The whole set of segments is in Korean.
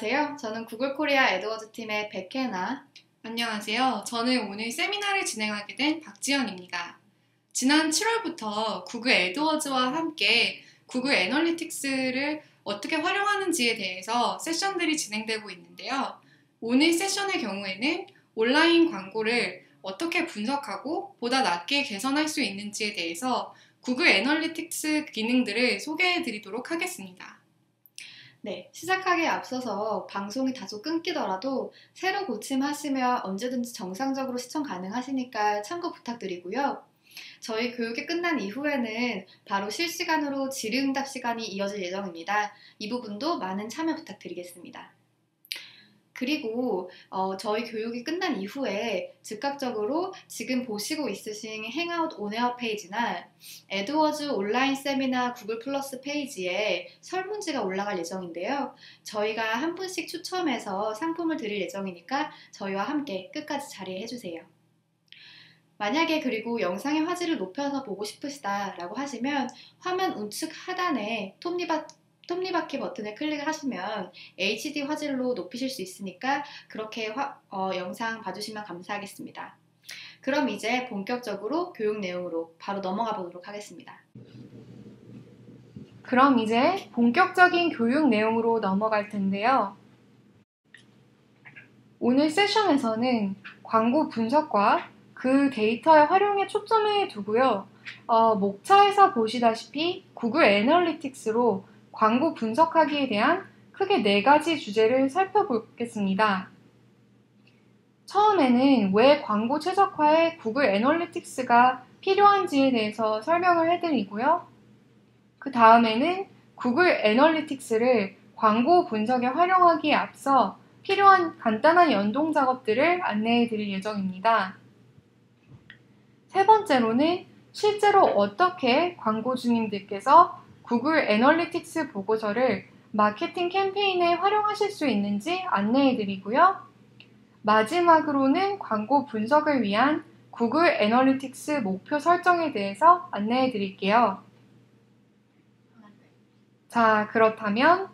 안녕하세요. 저는 구글 코리아 애드워즈 팀의 백혜나. 안녕하세요. 저는 오늘 세미나를 진행하게 된 박지연입니다. 지난 7월부터 구글 애드워즈와 함께 구글 애널리틱스를 어떻게 활용하는지에 대해서 세션들이 진행되고 있는데요. 오늘 세션의 경우에는 온라인 광고를 어떻게 분석하고 보다 낮게 개선할 수 있는지에 대해서 구글 애널리틱스 기능들을 소개해 드리도록 하겠습니다. 네, 시작하기에 앞서서 방송이 다소 끊기더라도 새로 고침하시면 언제든지 정상적으로 시청 가능하시니까 참고 부탁드리고요. 저희 교육이 끝난 이후에는 바로 실시간으로 질의응답 시간이 이어질 예정입니다. 이 부분도 많은 참여 부탁드리겠습니다. 그리고 저희 교육이 끝난 이후에 즉각적으로 지금 보시고 있으신 행아웃 온에어 페이지나 애드워즈 온라인 세미나 구글 플러스 페이지에 설문지가 올라갈 예정인데요. 저희가 한 분씩 추첨해서 상품을 드릴 예정이니까 저희와 함께 끝까지 자리해주세요. 만약에 그리고 영상의 화질을 높여서 보고 싶으시다라고 하시면 화면 우측 하단에 톱니바퀴 버튼을 클릭을 하시면 HD 화질로 높이실 수 있으니까 그렇게 영상 봐주시면 감사하겠습니다. 그럼 이제 본격적으로 교육 내용으로 바로 넘어가 보도록 하겠습니다. 그럼 이제 본격적인 교육 내용으로 넘어갈 텐데요. 오늘 세션에서는 광고 분석과 그 데이터의 활용에 초점을 두고요. 목차에서 보시다시피 구글 애널리틱스로 광고 분석하기에 대한 크게 4가지 주제를 살펴보겠습니다. 처음에는 왜 광고 최적화에 구글 애널리틱스가 필요한지에 대해서 설명을 해드리고요. 그 다음에는 구글 애널리틱스를 광고 분석에 활용하기에 앞서 필요한 간단한 연동 작업들을 안내해 드릴 예정입니다. 세 번째로는 실제로 어떻게 광고주님들께서 구글 애널리틱스 보고서를 마케팅 캠페인에 활용하실 수 있는지 안내해 드리고요. 마지막으로는 광고 분석을 위한 구글 애널리틱스 목표 설정에 대해서 안내해 드릴게요. 자, 그렇다면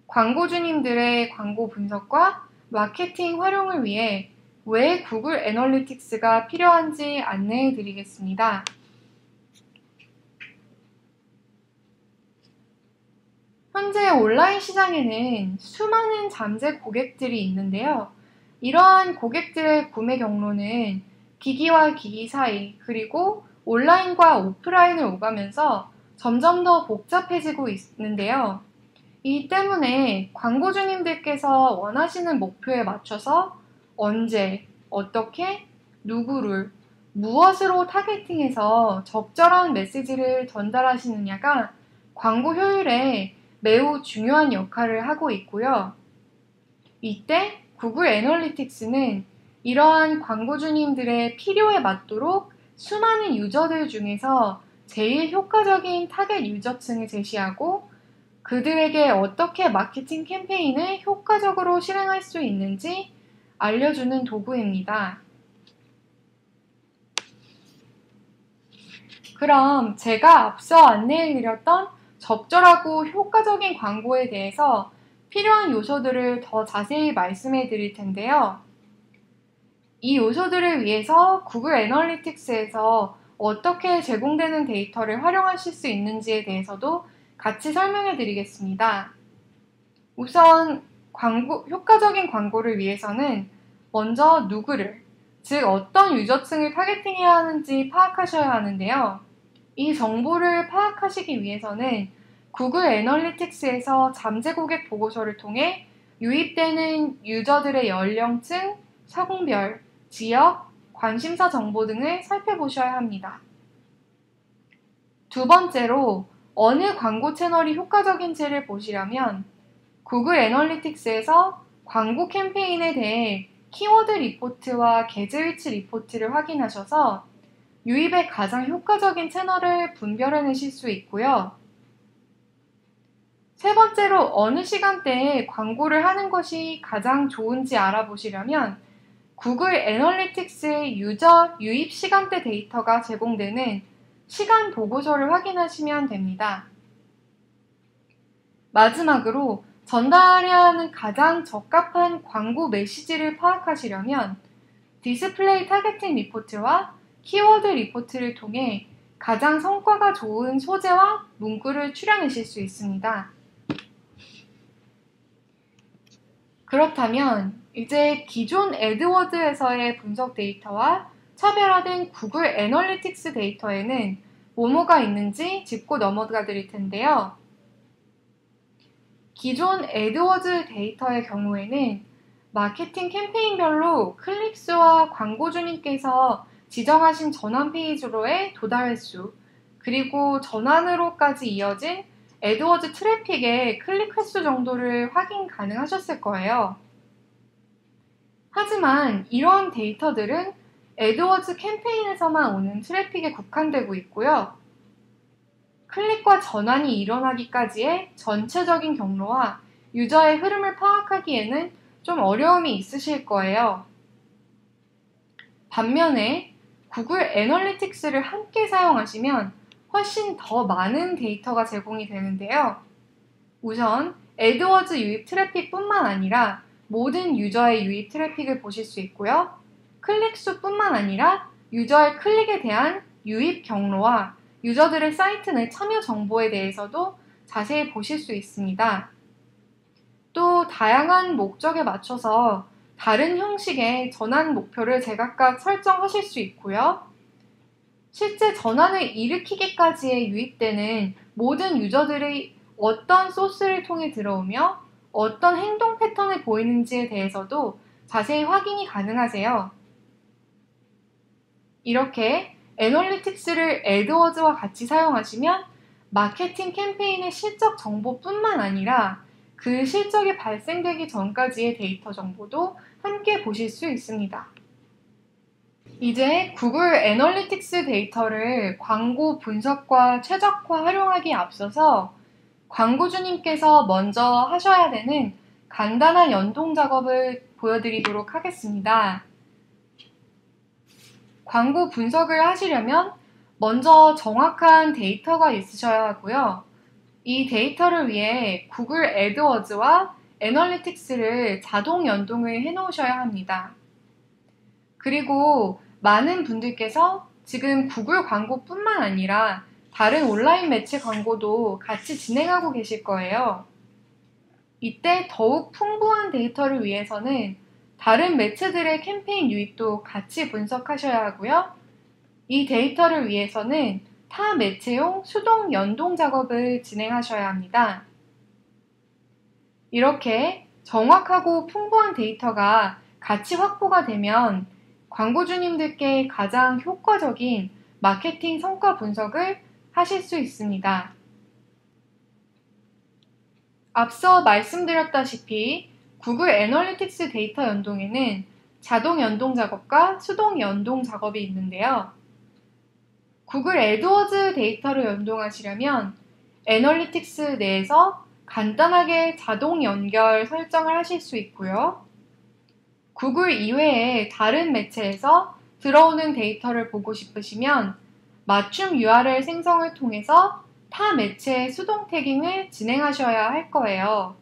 광고주님들의 광고 분석과 마케팅 활용을 위해 왜 구글 애널리틱스가 필요한지 안내해 드리겠습니다. 현재 온라인 시장에는 수많은 잠재 고객들이 있는데요. 이러한 고객들의 구매 경로는 기기와 기기 사이, 그리고 온라인과 오프라인을 오가면서 점점 더 복잡해지고 있는데요. 이 때문에 광고주님들께서 원하시는 목표에 맞춰서 언제, 어떻게, 누구를, 무엇으로 타겟팅해서 적절한 메시지를 전달하시느냐가 광고 효율에 매우 중요한 역할을 하고 있고요. 이때 구글 애널리틱스는 이러한 광고주님들의 필요에 맞도록 수많은 유저들 중에서 제일 효과적인 타겟 유저층을 제시하고 그들에게 어떻게 마케팅 캠페인을 효과적으로 실행할 수 있는지 알려주는 도구입니다. 그럼 제가 앞서 안내해드렸던 적절하고 효과적인 광고에 대해서 필요한 요소들을 더 자세히 말씀해 드릴 텐데요. 이 요소들을 위해서 구글 애널리틱스에서 어떻게 제공되는 데이터를 활용하실 수 있는지에 대해서도 같이 설명해 드리겠습니다. 우선 효과적인 광고를 위해서는 먼저 누구를, 즉 어떤 유저층을 타겟팅해야 하는지 파악하셔야 하는데요. 이 정보를 파악하시기 위해서는 구글 애널리틱스에서 잠재 고객 보고서를 통해 유입되는 유저들의 연령층, 성별, 지역, 관심사 정보 등을 살펴보셔야 합니다. 두 번째로 어느 광고 채널이 효과적인지를 보시려면 구글 애널리틱스에서 광고 캠페인에 대해 키워드 리포트와 게재 위치 리포트를 확인하셔서 유입에 가장 효과적인 채널을 분별해내실 수 있고요. 세 번째로 어느 시간대에 광고를 하는 것이 가장 좋은지 알아보시려면 구글 애널리틱스의 유저 유입 시간대 데이터가 제공되는 시간 보고서를 확인하시면 됩니다. 마지막으로 전달해야 하는 가장 적합한 광고 메시지를 파악하시려면 디스플레이 타겟팅 리포트와 키워드 리포트를 통해 가장 성과가 좋은 소재와 문구를 추려내실 수 있습니다. 그렇다면 이제 기존 애드워드에서의 분석 데이터와 차별화된 구글 애널리틱스 데이터에는 뭐가 있는지 짚고 넘어가 드릴 텐데요. 기존 애드워드 데이터의 경우에는 마케팅 캠페인별로 클릭수와 광고주님께서 지정하신 전환 페이지로의 도달 횟수, 그리고 전환으로까지 이어진 애드워드 트래픽의 클릭 횟수 정도를 확인 가능하셨을 거예요. 하지만 이런 데이터들은 애드워드 캠페인에서만 오는 트래픽에 국한되고 있고요. 클릭과 전환이 일어나기까지의 전체적인 경로와 유저의 흐름을 파악하기에는 좀 어려움이 있으실 거예요. 반면에 구글 애널리틱스를 함께 사용하시면 훨씬 더 많은 데이터가 제공이 되는데요. 우선 애드워즈 유입 트래픽뿐만 아니라 모든 유저의 유입 트래픽을 보실 수 있고요. 클릭 수뿐만 아니라 유저의 클릭에 대한 유입 경로와 유저들의 사이트 내 참여 정보에 대해서도 자세히 보실 수 있습니다. 또 다양한 목적에 맞춰서 다른 형식의 전환 목표를 제각각 설정하실 수 있고요. 실제 전환을 일으키기까지에 유입되는 모든 유저들이 어떤 소스를 통해 들어오며 어떤 행동 패턴을 보이는지에 대해서도 자세히 확인이 가능하세요. 이렇게 애널리틱스를 애드워즈와 같이 사용하시면 마케팅 캠페인의 실적 정보뿐만 아니라 그 실적이 발생되기 전까지의 데이터 정보도 함께 보실 수 있습니다. 이제 구글 애널리틱스 데이터를 광고 분석과 최적화 활용하기에 앞서서 광고주님께서 먼저 하셔야 되는 간단한 연동 작업을 보여드리도록 하겠습니다. 광고 분석을 하시려면 먼저 정확한 데이터가 있으셔야 하고요. 이 데이터를 위해 구글 애드워즈와 애널리틱스를 자동 연동을 해 놓으셔야 합니다. 그리고 많은 분들께서 지금 구글 광고뿐만 아니라 다른 온라인 매체 광고도 같이 진행하고 계실 거예요. 이때 더욱 풍부한 데이터를 위해서는 다른 매체들의 캠페인 유입도 같이 분석하셔야 하고요. 이 데이터를 위해서는 타 매체용 수동 연동 작업을 진행하셔야 합니다. 이렇게 정확하고 풍부한 데이터가 같이 확보가 되면 광고주님들께 가장 효과적인 마케팅 성과 분석을 하실 수 있습니다. 앞서 말씀드렸다시피 구글 애널리틱스 데이터 연동에는 자동 연동 작업과 수동 연동 작업이 있는데요. 구글 애드워즈 데이터를 연동하시려면 애널리틱스 내에서 간단하게 자동 연결 설정을 하실 수 있고요. 구글 이외에 다른 매체에서 들어오는 데이터를 보고 싶으시면 맞춤 URL 생성을 통해서 타 매체의 수동 태깅을 진행하셔야 할 거예요.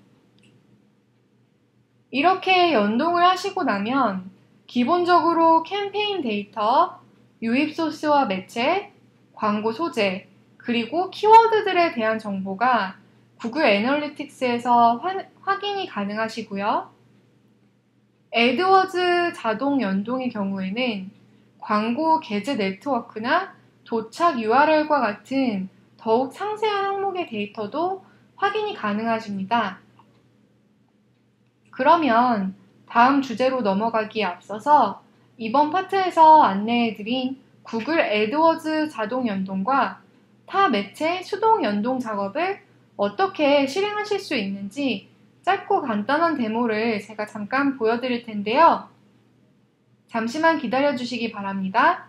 이렇게 연동을 하시고 나면 기본적으로 캠페인 데이터, 유입 소스와 매체, 광고 소재, 그리고 키워드들에 대한 정보가 구글 애널리틱스에서 확인이 가능하시고요. 애드워즈 자동 연동의 경우에는 광고 게재 네트워크나 도착 URL과 같은 더욱 상세한 항목의 데이터도 확인이 가능하십니다. 그러면 다음 주제로 넘어가기에 앞서서 이번 파트에서 안내해드린 구글 애드워즈 자동 연동과 타 매체 수동 연동 작업을 어떻게 실행하실 수 있는지 짧고 간단한 데모를 제가 잠깐 보여드릴 텐데요. 잠시만 기다려주시기 바랍니다.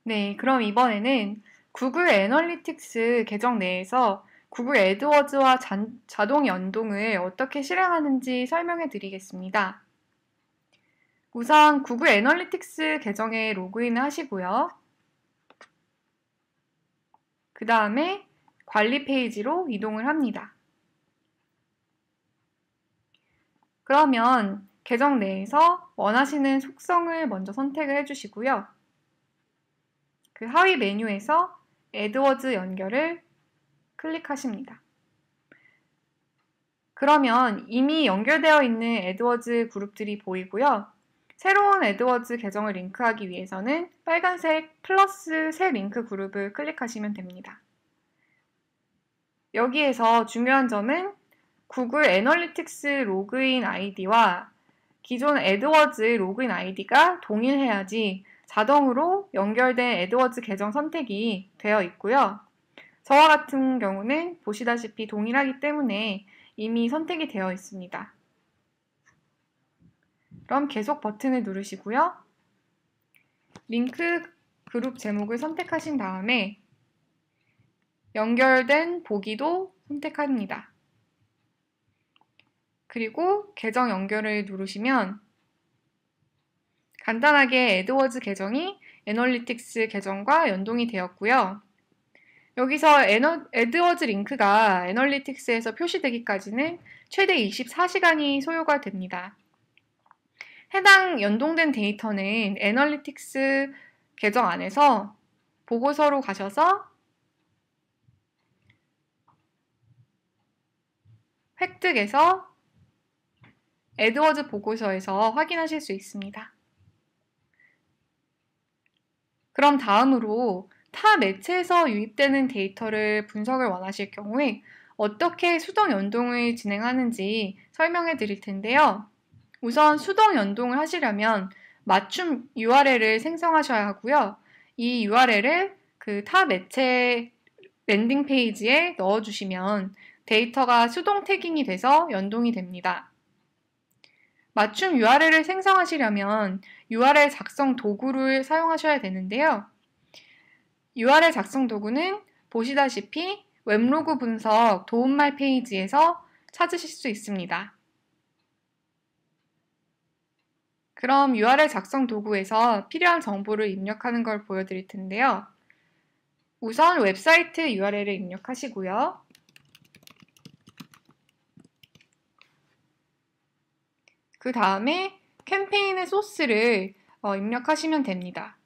네, 그럼 이번에는 구글 애널리틱스 계정 내에서 구글 애드워즈와 자동 연동을 어떻게 실행하는지 설명해 드리겠습니다. 우선 구글 애널리틱스 계정에 로그인을 하시고요. 그 다음에 관리 페이지로 이동을 합니다. 그러면 계정 내에서 원하시는 속성을 먼저 선택을 해주시고요. 그 하위 메뉴에서 AdWords 연결을 클릭하십니다. 그러면 이미 연결되어 있는 AdWords 그룹들이 보이고요. 새로운 AdWords 계정을 링크하기 위해서는 빨간색 플러스 새 링크 그룹을 클릭하시면 됩니다. 여기에서 중요한 점은 구글 애널리틱스 로그인 아이디와 기존 애드워즈 로그인 아이디가 동일해야지 자동으로 연결된 애드워즈 계정 선택이 되어 있고요. 저와 같은 경우는 보시다시피 동일하기 때문에 이미 선택이 되어 있습니다. 그럼 계속 버튼을 누르시고요. 링크 그룹 제목을 선택하신 다음에 연결된 보기도 선택합니다. 그리고 계정 연결을 누르시면 간단하게 애드워즈 계정이 애널리틱스 계정과 연동이 되었고요. 여기서 애드워즈 링크가 애널리틱스에서 표시되기까지는 최대 24시간이 소요가 됩니다. 해당 연동된 데이터는 애널리틱스 계정 안에서 보고서로 가셔서 획득해서 애드워즈 보고서에서 확인하실 수 있습니다. 그럼 다음으로 타 매체에서 유입되는 데이터를 분석을 원하실 경우에 어떻게 수동 연동을 진행하는지 설명해 드릴 텐데요. 우선 수동 연동을 하시려면 맞춤 URL을 생성하셔야 하고요. 이 URL을 그 타 매체 랜딩 페이지에 넣어주시면 데이터가 수동 태깅이 돼서 연동이 됩니다. 맞춤 URL을 생성하시려면 URL 작성 도구를 사용하셔야 되는데요. URL 작성 도구는 보시다시피 웹로그 분석 도움말 페이지에서 찾으실 수 있습니다. 그럼 URL 작성 도구에서 필요한 정보를 입력하는 걸 보여드릴 텐데요. 우선 웹사이트 URL을 입력하시고요. 그 다음에 캠페인의 소스를 입력하시면 됩니다.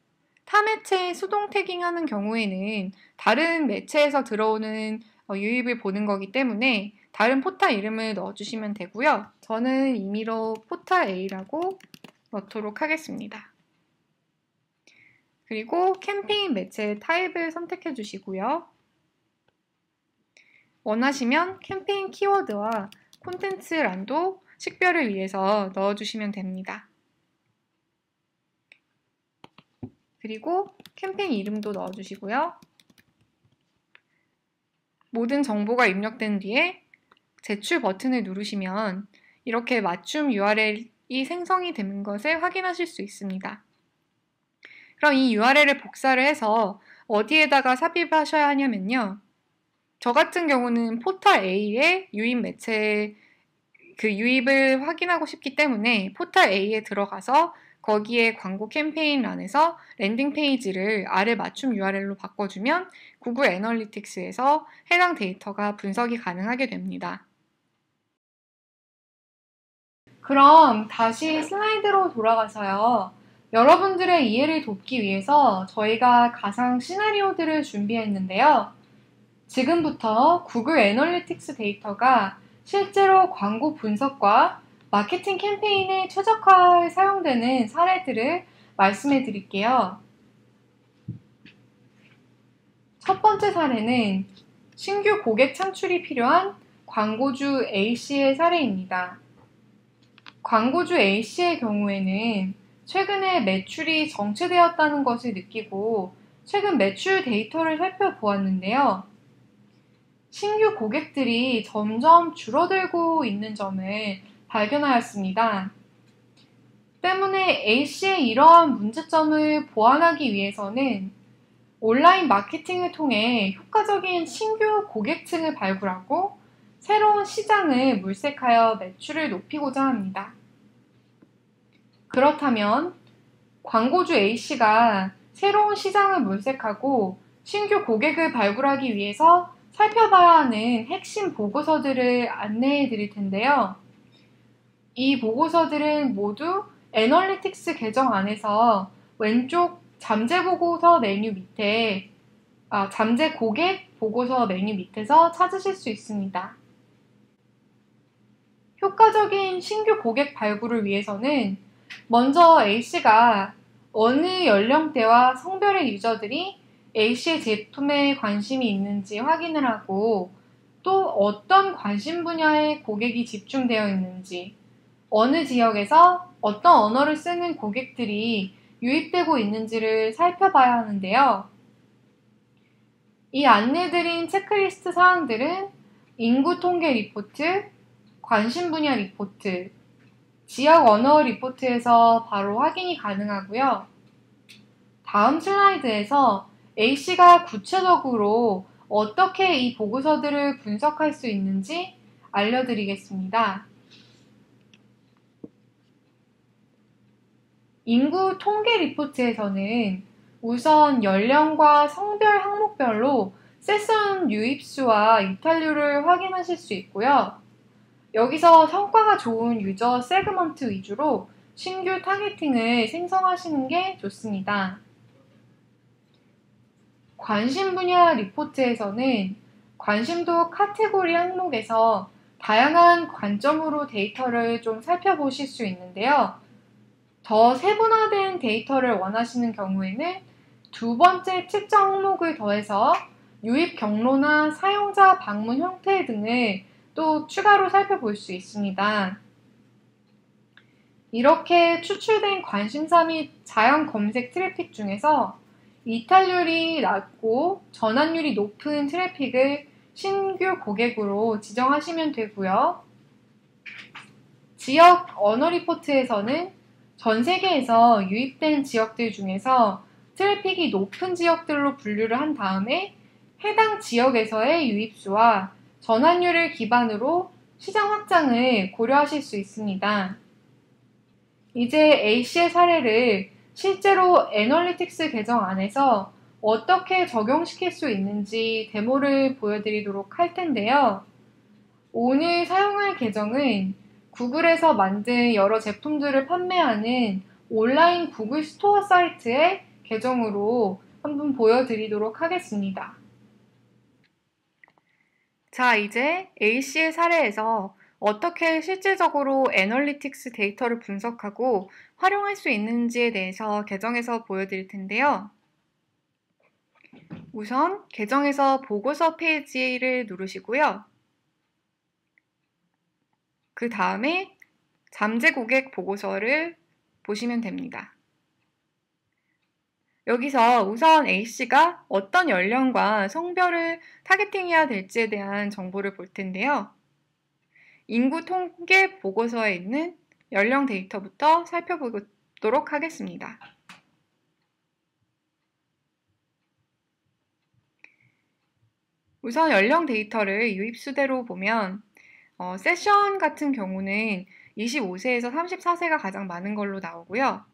타 매체에 수동 태깅하는 경우에는 다른 매체에서 들어오는 유입을 보는 거기 때문에 다른 포탈 이름을 넣어주시면 되고요. 저는 임의로 포탈 A라고 넣도록 하겠습니다. 그리고 캠페인 매체 타입을 선택해 주시고요. 원하시면 캠페인 키워드와 콘텐츠란도 식별을 위해서 넣어주시면 됩니다. 그리고 캠페인 이름도 넣어주시고요. 모든 정보가 입력된 뒤에 제출 버튼을 누르시면 이렇게 맞춤 URL이 생성이 되는 것을 확인하실 수 있습니다. 그럼 이 URL을 복사를 해서 어디에다가 삽입하셔야 하냐면요. 저 같은 경우는 포털 A의 유입 매체 그 유입을 확인하고 싶기 때문에 포털 A에 들어가서 거기에 광고 캠페인란에서 랜딩 페이지를 아래 맞춤 URL로 바꿔주면 구글 애널리틱스에서 해당 데이터가 분석이 가능하게 됩니다. 그럼 다시 슬라이드로 돌아가서요. 여러분들의 이해를 돕기 위해서 저희가 가상 시나리오들을 준비했는데요. 지금부터 구글 애널리틱스 데이터가 실제로 광고 분석과 마케팅 캠페인에 최적화에 사용되는 사례들을 말씀해 드릴게요. 첫 번째 사례는 신규 고객 창출이 필요한 광고주 A씨의 사례입니다. 광고주 A씨의 경우에는 최근에 매출이 정체되었다는 것을 느끼고 최근 매출 데이터를 살펴보았는데요. 신규 고객들이 점점 줄어들고 있는 점을 발견하였습니다. 때문에 A씨의 이러한 문제점을 보완하기 위해서는 온라인 마케팅을 통해 효과적인 신규 고객층을 발굴하고 새로운 시장을 물색하여 매출을 높이고자 합니다. 그렇다면 광고주 A씨가 새로운 시장을 물색하고 신규 고객을 발굴하기 위해서 살펴봐야 하는 핵심 보고서들을 안내해 드릴 텐데요. 이 보고서들은 모두 애널리틱스 계정 안에서 왼쪽 잠재 보고서 메뉴 밑에 잠재 고객 보고서 메뉴 밑에서 찾으실 수 있습니다. 효과적인 신규 고객 발굴을 위해서는 먼저 A씨가 어느 연령대와 성별의 유저들이 A씨의 제품에 관심이 있는지 확인을 하고 또 어떤 관심 분야의 고객이 집중되어 있는지, 어느 지역에서 어떤 언어를 쓰는 고객들이 유입되고 있는지를 살펴봐야 하는데요. 이 안내드린 체크리스트 사항들은 인구 통계 리포트, 관심 분야 리포트, 지역 언어 리포트에서 바로 확인이 가능하고요. 다음 슬라이드에서 A씨가 구체적으로 어떻게 이 보고서들을 분석할 수 있는지 알려드리겠습니다. 인구 통계 리포트에서는 우선 연령과 성별 항목별로 세션 유입수와 이탈률을 확인하실 수 있고요. 여기서 성과가 좋은 유저 세그먼트 위주로 신규 타겟팅을 생성하시는 게 좋습니다. 관심 분야 리포트에서는 관심도 카테고리 항목에서 다양한 관점으로 데이터를 좀 살펴보실 수 있는데요. 더 세분화된 데이터를 원하시는 경우에는 두 번째 측정 항목을 더해서 유입 경로나 사용자 방문 형태 등을 또 추가로 살펴볼 수 있습니다. 이렇게 추출된 관심사 및 자연 검색 트래픽 중에서 이탈률이 낮고 전환율이 높은 트래픽을 신규 고객으로 지정하시면 되고요. 지역 언어 리포트에서는 전 세계에서 유입된 지역들 중에서 트래픽이 높은 지역들로 분류를 한 다음에 해당 지역에서의 유입수와 전환율을 기반으로 시장 확장을 고려하실 수 있습니다. 이제 A씨의 사례를 실제로 애널리틱스 계정 안에서 어떻게 적용시킬 수 있는지 데모를 보여드리도록 할 텐데요. 오늘 사용할 계정은 구글에서 만든 여러 제품들을 판매하는 온라인 구글 스토어 사이트의 계정으로 한번 보여드리도록 하겠습니다. 자, 이제 A씨의 사례에서 어떻게 실질적으로 애널리틱스 데이터를 분석하고 활용할 수 있는지에 대해서 계정에서 보여드릴 텐데요. 우선 계정에서 보고서 페이지를 누르시고요. 그 다음에 잠재 고객 보고서를 보시면 됩니다. 여기서 우선 A씨가 어떤 연령과 성별을 타겟팅해야 될지에 대한 정보를 볼 텐데요. 인구 통계 보고서에 있는 연령 데이터부터 살펴보도록 하겠습니다. 우선 연령 데이터를 유입수대로 보면 세션 같은 경우는 25세에서 34세가 가장 많은 걸로 나오고요.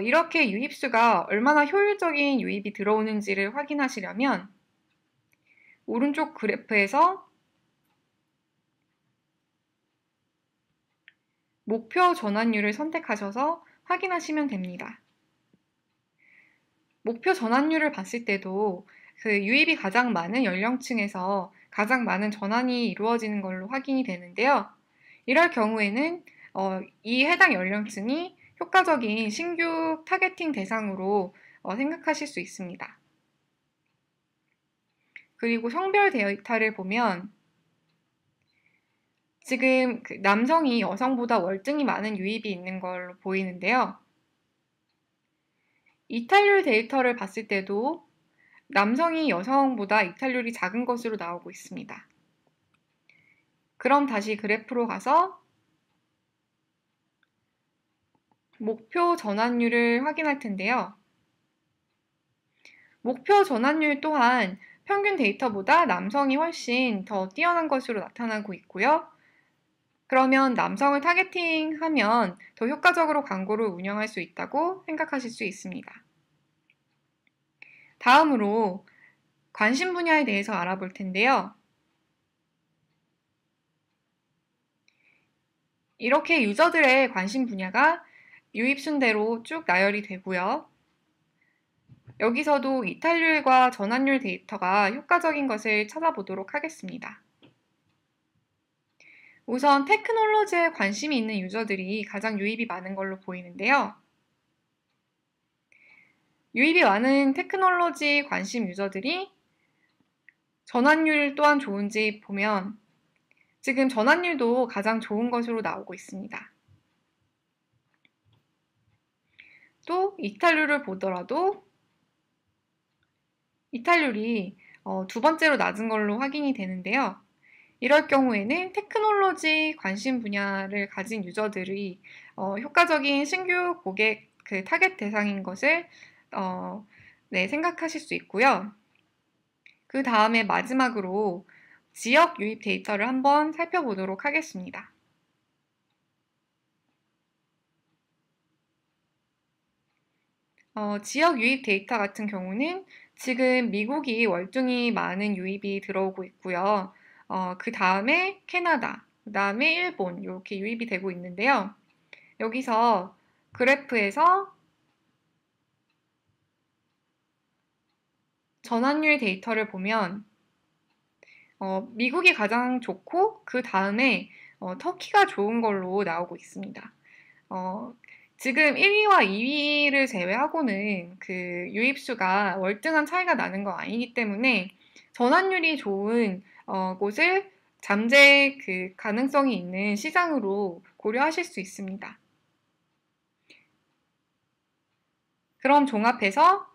이렇게 유입수가 얼마나 효율적인 유입이 들어오는지를 확인하시려면 오른쪽 그래프에서 목표 전환율을 선택하셔서 확인하시면 됩니다. 목표 전환율을 봤을 때도 그 유입이 가장 많은 연령층에서 가장 많은 전환이 이루어지는 걸로 확인이 되는데요. 이럴 경우에는 이 해당 연령층이 효과적인 신규 타겟팅 대상으로 생각하실 수 있습니다. 그리고 성별 데이터를 보면 지금 남성이 여성보다 월등히 많은 유입이 있는 걸로 보이는데요. 이탈률 데이터를 봤을 때도 남성이 여성보다 이탈률이 작은 것으로 나오고 있습니다. 그럼 다시 그래프로 가서 목표 전환율을 확인할 텐데요. 목표 전환율 또한 평균 데이터보다 남성이 훨씬 더 뛰어난 것으로 나타나고 있고요. 그러면 남성을 타겟팅하면 더 효과적으로 광고를 운영할 수 있다고 생각하실 수 있습니다. 다음으로 관심 분야에 대해서 알아볼 텐데요. 이렇게 유저들의 관심 분야가 유입 순대로 쭉 나열이 되고요. 여기서도 이탈률과 전환율 데이터가 효과적인 것을 찾아보도록 하겠습니다. 우선 테크놀로지에 관심이 있는 유저들이 가장 유입이 많은 걸로 보이는데요. 유입이 많은 테크놀로지 관심 유저들이 전환율 또한 좋은지 보면 지금 전환율도 가장 좋은 것으로 나오고 있습니다. 또 이탈률을 보더라도 이탈률이 두 번째로 낮은 걸로 확인이 되는데요. 이럴 경우에는 테크놀로지 관심 분야를 가진 유저들이 효과적인 신규 고객 타겟 대상인 것을 생각하실 수 있고요. 그 다음에 마지막으로 지역 유입 데이터를 한번 살펴보도록 하겠습니다. 지역 유입 데이터 같은 경우는 지금 미국이 월등히 많은 유입이 들어오고 있고요. 그 다음에 캐나다, 그 다음에 일본 이렇게 유입이 되고 있는데요. 여기서 그래프에서 전환율 데이터를 보면 미국이 가장 좋고 그 다음에 터키가 좋은 걸로 나오고 있습니다. 지금 1위와 2위를 제외하고는 그 유입수가 월등한 차이가 나는 거 아니기 때문에 전환율이 좋은 곳을 잠재 그 가능성이 있는 시장으로 고려하실 수 있습니다. 그럼 종합해서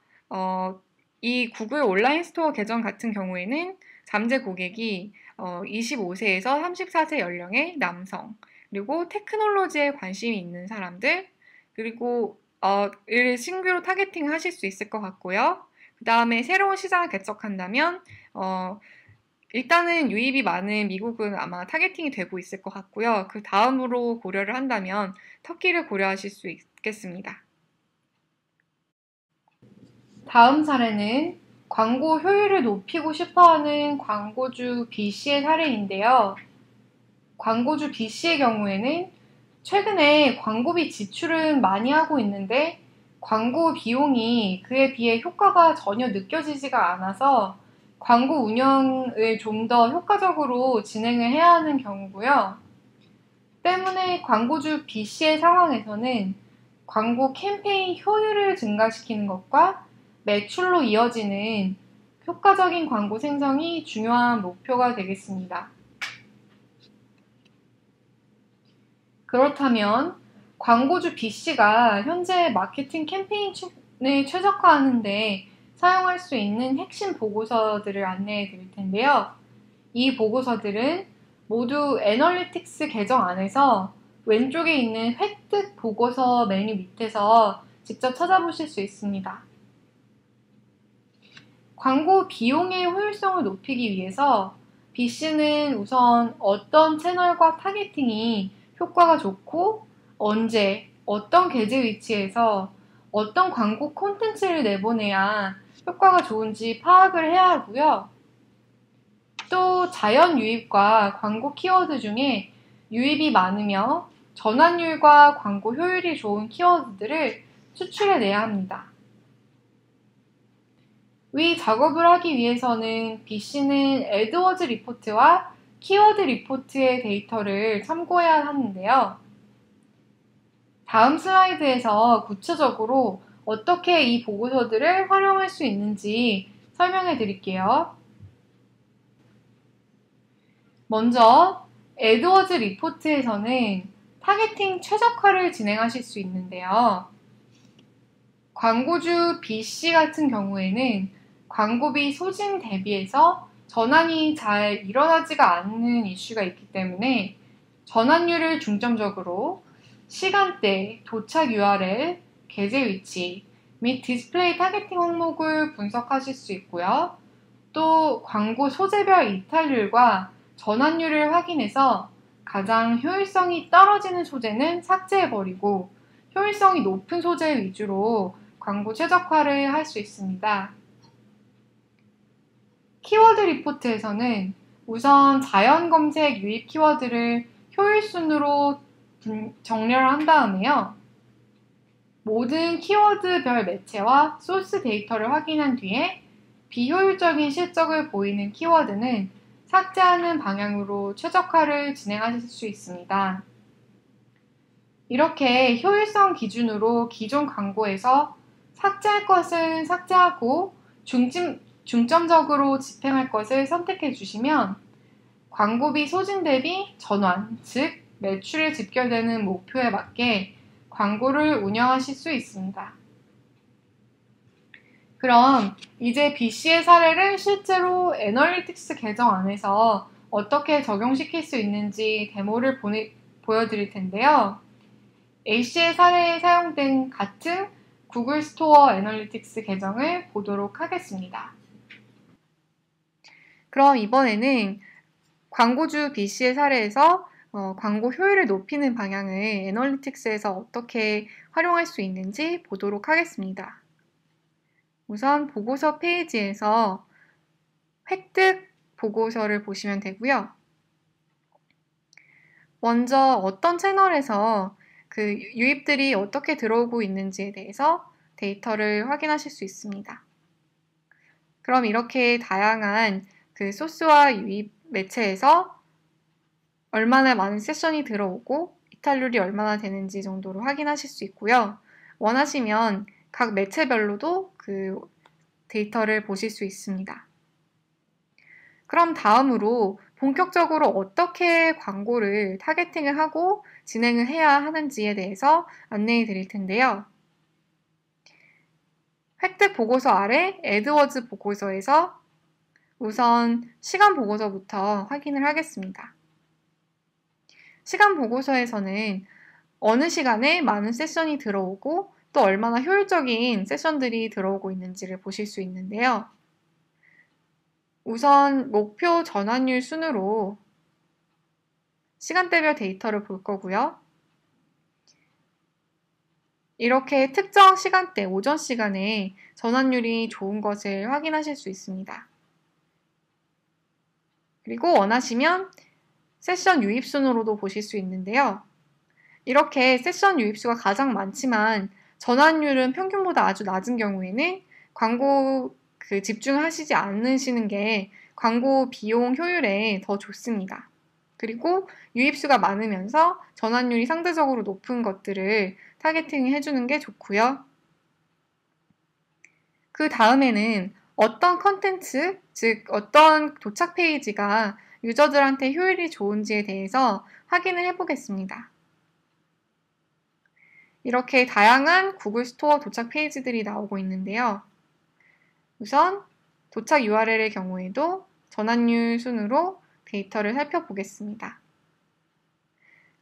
이 구글 온라인 스토어 계정 같은 경우에는 잠재 고객이 25세에서 34세 연령의 남성, 그리고 테크놀로지에 관심이 있는 사람들, 그리고 를 신규로 타겟팅 하실 수 있을 것 같고요. 그 다음에 새로운 시장을 개척한다면 일단은 유입이 많은 미국은 아마 타겟팅이 되고 있을 것 같고요. 그 다음으로 고려를 한다면 터키를 고려하실 수 있겠습니다. 다음 사례는 광고 효율을 높이고 싶어하는 광고주 B씨의 사례인데요. 광고주 B씨의 경우에는 최근에 광고비 지출은 많이 하고 있는데 광고 비용이 그에 비해 효과가 전혀 느껴지지가 않아서 광고 운영을 좀 더 효과적으로 진행을 해야 하는 경우고요. 때문에 광고주 B씨의 상황에서는 광고 캠페인 효율을 증가시키는 것과 매출로 이어지는 효과적인 광고 생성이 중요한 목표가 되겠습니다. 그렇다면 광고주 B씨가 현재 마케팅 캠페인을 최적화하는데 사용할 수 있는 핵심 보고서들을 안내해 드릴 텐데요. 이 보고서들은 모두 애널리틱스 계정 안에서 왼쪽에 있는 획득 보고서 메뉴 밑에서 직접 찾아보실 수 있습니다. 광고 비용의 효율성을 높이기 위해서 B씨는 우선 어떤 채널과 타겟팅이 효과가 좋고 언제, 어떤 게재 위치에서 어떤 광고 콘텐츠를 내보내야 효과가 좋은지 파악을 해야 하고요. 또 자연 유입과 광고 키워드 중에 유입이 많으며 전환율과 광고 효율이 좋은 키워드들을 추출해내야 합니다. 위 작업을 하기 위해서는 B씨는 애드워즈 리포트와 키워드 리포트의 데이터를 참고해야 하는데요. 다음 슬라이드에서 구체적으로 어떻게 이 보고서들을 활용할 수 있는지 설명해 드릴게요. 먼저 애드워즈 리포트에서는 타겟팅 최적화를 진행하실 수 있는데요. 광고주 B씨 같은 경우에는 광고비 소진 대비해서 전환이 잘 일어나지가 않는 이슈가 있기 때문에 전환율을 중점적으로 시간대, 도착 URL, 게재 위치 및 디스플레이 타겟팅 항목을 분석하실 수 있고요. 또 광고 소재별 이탈률과 전환율을 확인해서 가장 효율성이 떨어지는 소재는 삭제해버리고 효율성이 높은 소재 위주로 광고 최적화를 할 수 있습니다. 키워드 리포트에서는 우선 자연 검색 유입 키워드를 효율순으로 정렬을 한 다음에요. 모든 키워드별 매체와 소스 데이터를 확인한 뒤에 비효율적인 실적을 보이는 키워드는 삭제하는 방향으로 최적화를 진행하실 수 있습니다. 이렇게 효율성 기준으로 기존 광고에서 삭제할 것은 삭제하고 중점적으로 집행할 것을 선택해 주시면 광고비 소진 대비 전환, 즉 매출에 집결되는 목표에 맞게 광고를 운영하실 수 있습니다. 그럼 이제 BC의 사례를 실제로 애널리틱스 계정 안에서 어떻게 적용시킬 수 있는지 데모를 보여드릴 텐데요. A씨의 사례에 사용된 같은 구글 스토어 애널리틱스 계정을 보도록 하겠습니다. 그럼 이번에는 광고주 B씨의 사례에서 광고 효율을 높이는 방향을 애널리틱스에서 어떻게 활용할 수 있는지 보도록 하겠습니다. 우선 보고서 페이지에서 획득 보고서를 보시면 되고요. 먼저 어떤 채널에서 그 유입들이 어떻게 들어오고 있는지에 대해서 데이터를 확인하실 수 있습니다. 그럼 이렇게 다양한 그 소스와 유입 매체에서 얼마나 많은 세션이 들어오고 이탈률이 얼마나 되는지 정도로 확인하실 수 있고요. 원하시면 각 매체별로도 그 데이터를 보실 수 있습니다. 그럼 다음으로 본격적으로 어떻게 광고를 타겟팅을 하고 진행을 해야 하는지에 대해서 안내해 드릴 텐데요. 획득 보고서 아래 애드워즈 보고서에서 우선 시간 보고서부터 확인을 하겠습니다. 시간 보고서에서는 어느 시간에 많은 세션이 들어오고 또 얼마나 효율적인 세션들이 들어오고 있는지를 보실 수 있는데요. 우선 목표 전환율 순으로 시간대별 데이터를 볼 거고요. 이렇게 특정 시간대, 오전 시간에 전환율이 좋은 것을 확인하실 수 있습니다. 그리고 원하시면 세션 유입 순으로도 보실 수 있는데요. 이렇게 세션 유입수가 가장 많지만 전환율은 평균보다 아주 낮은 경우에는 광고 집중하시지 않으시는 게 광고 비용 효율에 더 좋습니다. 그리고 유입수가 많으면서 전환율이 상대적으로 높은 것들을 타겟팅 해주는 게 좋고요. 그 다음에는 어떤 컨텐츠, 즉 어떤 도착 페이지가 유저들한테 효율이 좋은지에 대해서 확인을 해보겠습니다. 이렇게 다양한 구글 스토어 도착 페이지들이 나오고 있는데요. 우선 도착 URL의 경우에도 전환율 순으로 데이터를 살펴보겠습니다.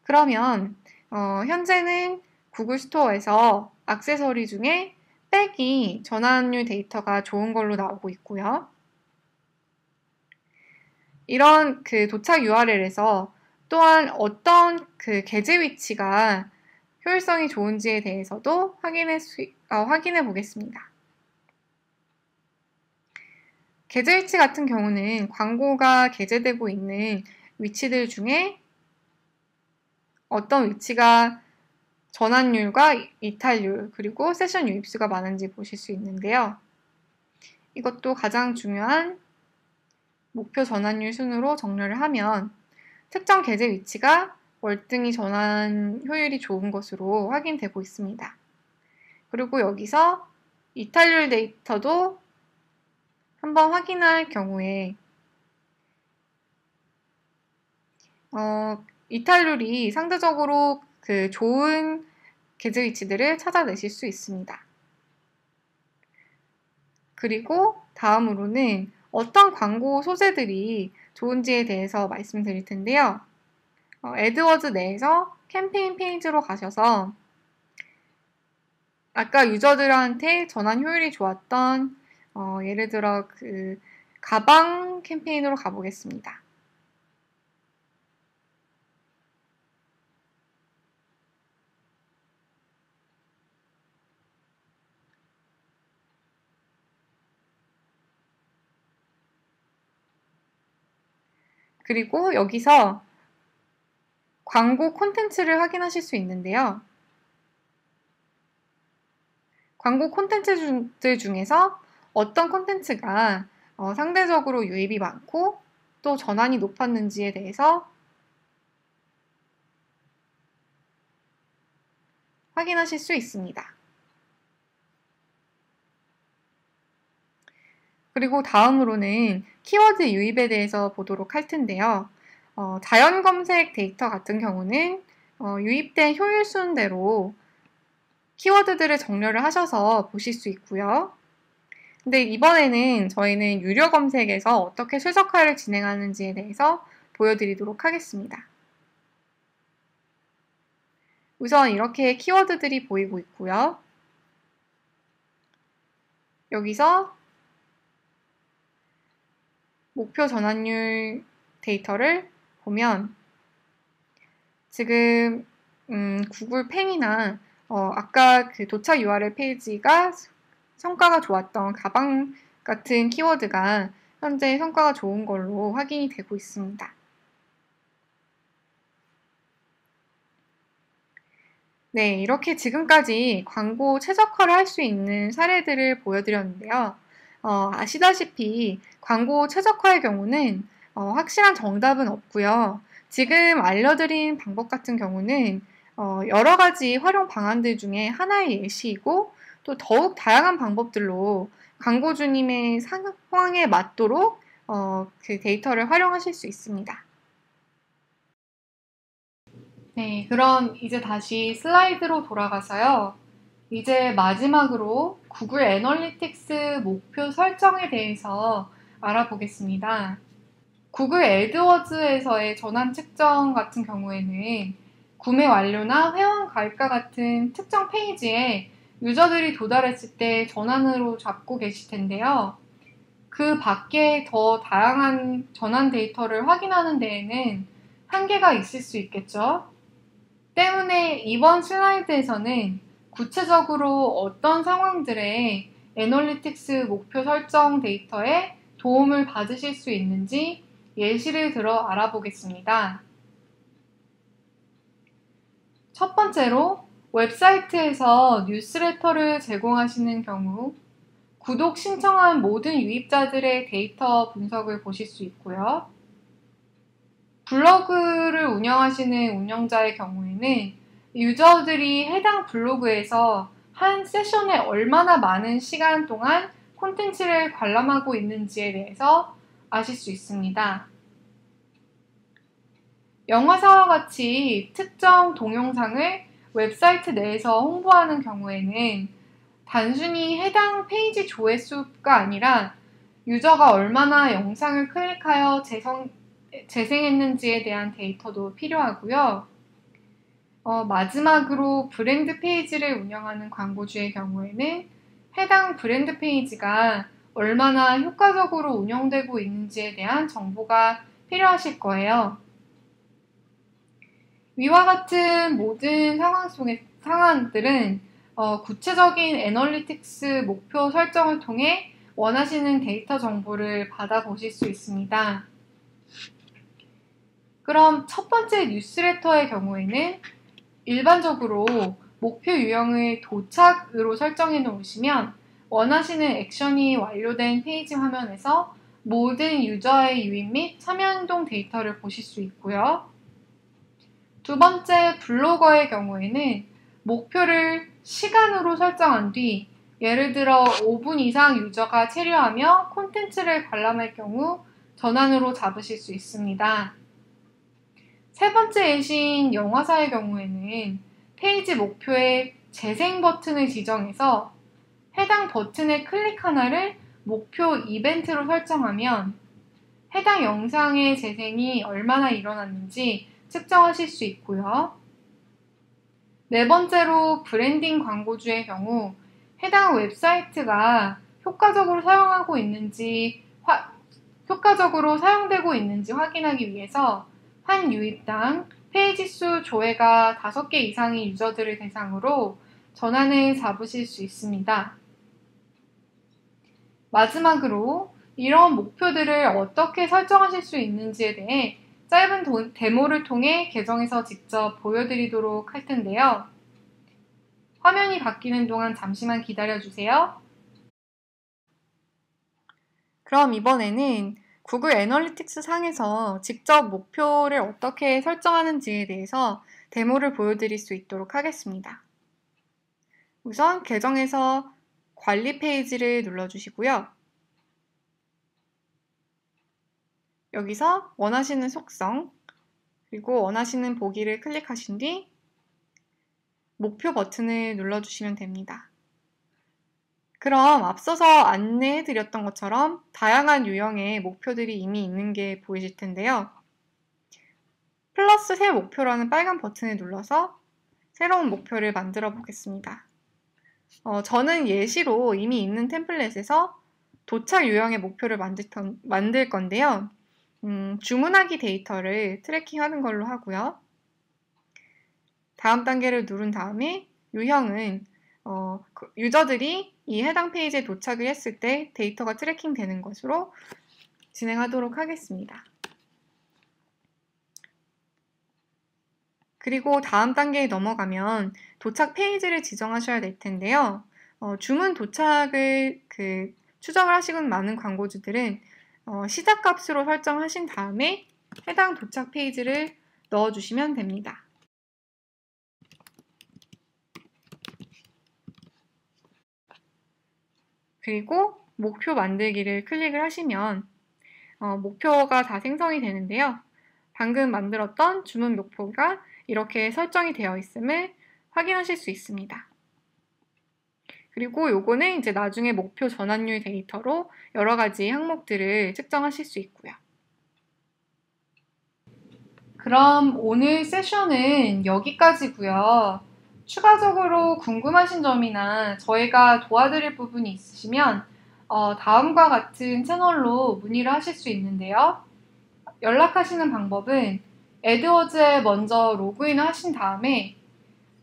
그러면 현재는 구글 스토어에서 액세서리 중에 백이 전환율 데이터가 좋은 걸로 나오고 있고요. 이런 그 도착 URL에서 또한 어떤 그 게재 위치가 효율성이 좋은지에 대해서도 확인해 보겠습니다. 게재 위치 같은 경우는 광고가 게재되고 있는 위치들 중에 어떤 위치가 전환율과 이탈률 그리고 세션 유입수가 많은지 보실 수 있는데요. 이것도 가장 중요한 목표 전환율 순으로 정렬을 하면 특정 게재 위치가 월등히 전환 효율이 좋은 것으로 확인되고 있습니다. 그리고 여기서 이탈률 데이터도 한번 확인할 경우에 이탈률이 상대적으로 그 좋은 게재 위치들을 찾아내실 수 있습니다. 그리고 다음으로는 어떤 광고 소재들이 좋은지에 대해서 말씀드릴 텐데요. 애드워즈 내에서 캠페인 페이지로 가셔서 아까 유저들한테 전환 효율이 좋았던 예를 들어 그 가방 캠페인으로 가보겠습니다. 그리고 여기서 광고 콘텐츠를 확인하실 수 있는데요. 광고 콘텐츠들 중에서 어떤 콘텐츠가 상대적으로 유입이 많고 또 전환이 높았는지에 대해서 확인하실 수 있습니다. 그리고 다음으로는 키워드 유입에 대해서 보도록 할 텐데요. 자연 검색 데이터 같은 경우는 유입된 효율 순대로 키워드들을 정렬을 하셔서 보실 수 있고요. 근데 이번에는 저희는 유료 검색에서 어떻게 최적화를 진행하는지에 대해서 보여드리도록 하겠습니다. 우선 이렇게 키워드들이 보이고 있고요. 여기서 목표 전환율 데이터를 보면 지금 구글 펜이나 아까 그 도착 URL 페이지가 성과가 좋았던 가방 같은 키워드가 현재 성과가 좋은 걸로 확인이 되고 있습니다. 네, 이렇게 지금까지 광고 최적화를 할 수 있는 사례들을 보여드렸는데요. 아시다시피 광고 최적화의 경우는 확실한 정답은 없고요. 지금 알려드린 방법 같은 경우는 여러 가지 활용 방안들 중에 하나의 예시이고 또 더욱 다양한 방법들로 광고주님의 상황에 맞도록 그 데이터를 활용하실 수 있습니다. 네, 그럼 이제 다시 슬라이드로 돌아가서요. 이제 마지막으로 구글 애널리틱스 목표 설정에 대해서 알아보겠습니다. 구글 애드워즈에서의 전환 측정 같은 경우에는 구매 완료나 회원 가입과 같은 특정 페이지에 유저들이 도달했을 때 전환으로 잡고 계실 텐데요. 그 밖에 더 다양한 전환 데이터를 확인하는 데에는 한계가 있을 수 있겠죠. 때문에 이번 슬라이드에서는 구체적으로 어떤 상황들에 애널리틱스 목표 설정 데이터에 도움을 받으실 수 있는지 예시를 들어 알아보겠습니다. 첫 번째로 웹사이트에서 뉴스레터를 제공하시는 경우 구독 신청한 모든 유입자들의 데이터 분석을 보실 수 있고요. 블로그를 운영하시는 운영자의 경우에는 유저들이 해당 블로그에서 한 세션에 얼마나 많은 시간 동안 콘텐츠를 관람하고 있는지에 대해서 아실 수 있습니다. 영화사와 같이 특정 동영상을 웹사이트 내에서 홍보하는 경우에는 단순히 해당 페이지 조회수가 아니라 유저가 얼마나 영상을 클릭하여 재생했는지에 대한 데이터도 필요하고요. 마지막으로 브랜드 페이지를 운영하는 광고주의 경우에는 해당 브랜드 페이지가 얼마나 효과적으로 운영되고 있는지에 대한 정보가 필요하실 거예요. 위와 같은 모든 상황들은 구체적인 애널리틱스 목표 설정을 통해 원하시는 데이터 정보를 받아보실 수 있습니다. 그럼 첫 번째 뉴스레터의 경우에는 일반적으로 목표 유형을 도착으로 설정해 놓으시면 원하시는 액션이 완료된 페이지 화면에서 모든 유저의 유입 및 참여 행동 데이터를 보실 수 있고요. 두 번째 블로거의 경우에는 목표를 시간으로 설정한 뒤 예를 들어 5분 이상 유저가 체류하며 콘텐츠를 관람할 경우 전환으로 잡으실 수 있습니다. 세 번째 예시인 영화사의 경우에는 페이지 목표에 재생 버튼을 지정해서 해당 버튼의 클릭 하나를 목표 이벤트로 설정하면 해당 영상의 재생이 얼마나 일어났는지 측정하실 수 있고요. 네 번째로 브랜딩 광고주의 경우 해당 웹사이트가 효과적으로 사용되고 있는지 확인하기 위해서 한 유입당 페이지 수 조회가 5개 이상의 유저들을 대상으로 전환을 잡으실 수 있습니다. 마지막으로 이런 목표들을 어떻게 설정하실 수 있는지에 대해 짧은 데모를 통해 계정에서 직접 보여드리도록 할 텐데요. 화면이 바뀌는 동안 잠시만 기다려주세요. 그럼 이번에는 구글 애널리틱스 상에서 직접 목표를 어떻게 설정하는지에 대해서 데모를 보여드릴 수 있도록 하겠습니다. 우선 계정에서 관리 페이지를 눌러주시고요. 여기서 원하시는 속성, 그리고 원하시는 보기를 클릭하신 뒤 목표 버튼을 눌러주시면 됩니다. 그럼 앞서서 안내해드렸던 것처럼 다양한 유형의 목표들이 이미 있는 게 보이실 텐데요. 플러스 새 목표라는 빨간 버튼을 눌러서 새로운 목표를 만들어 보겠습니다. 저는 예시로 이미 있는 템플릿에서 도착 유형의 목표를 만들 건데요. 주문하기 데이터를 트래킹하는 걸로 하고요. 다음 단계를 누른 다음에 유형은 유저들이 이 해당 페이지에 도착을 했을 때 데이터가 트래킹 되는 것으로 진행하도록 하겠습니다. 그리고 다음 단계에 넘어가면 도착 페이지를 지정하셔야 될 텐데요. 주문 도착을 추적을 하시는 많은 광고주들은 시작값으로 설정하신 다음에 해당 도착 페이지를 넣어주시면 됩니다. 그리고 목표 만들기를 클릭을 하시면 목표가 다 생성이 되는데요. 방금 만들었던 주문 목표가 이렇게 설정이 되어 있음을 확인하실 수 있습니다. 그리고 요거는 이제 나중에 목표 전환율 데이터로 여러 가지 항목들을 측정하실 수 있고요. 그럼 오늘 세션은 여기까지고요. 추가적으로 궁금하신 점이나 저희가 도와드릴 부분이 있으시면 다음과 같은 채널로 문의를 하실 수 있는데요. 연락하시는 방법은 애드워즈에 먼저 로그인을 하신 다음에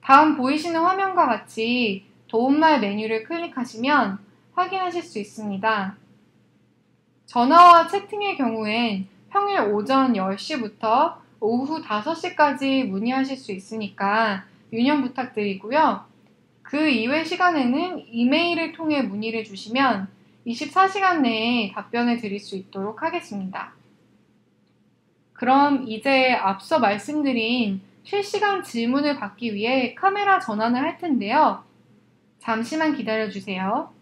다음 보이시는 화면과 같이 도움말 메뉴를 클릭하시면 확인하실 수 있습니다. 전화와 채팅의 경우엔 평일 오전 10시부터 오후 5시까지 문의하실 수 있으니까 유념 부탁드리고요. 그 이외 시간에는 이메일을 통해 문의를 주시면 24시간 내에 답변을 드릴 수 있도록 하겠습니다. 그럼 이제 앞서 말씀드린 실시간 질문을 받기 위해 카메라 전환을 할 텐데요. 잠시만 기다려주세요.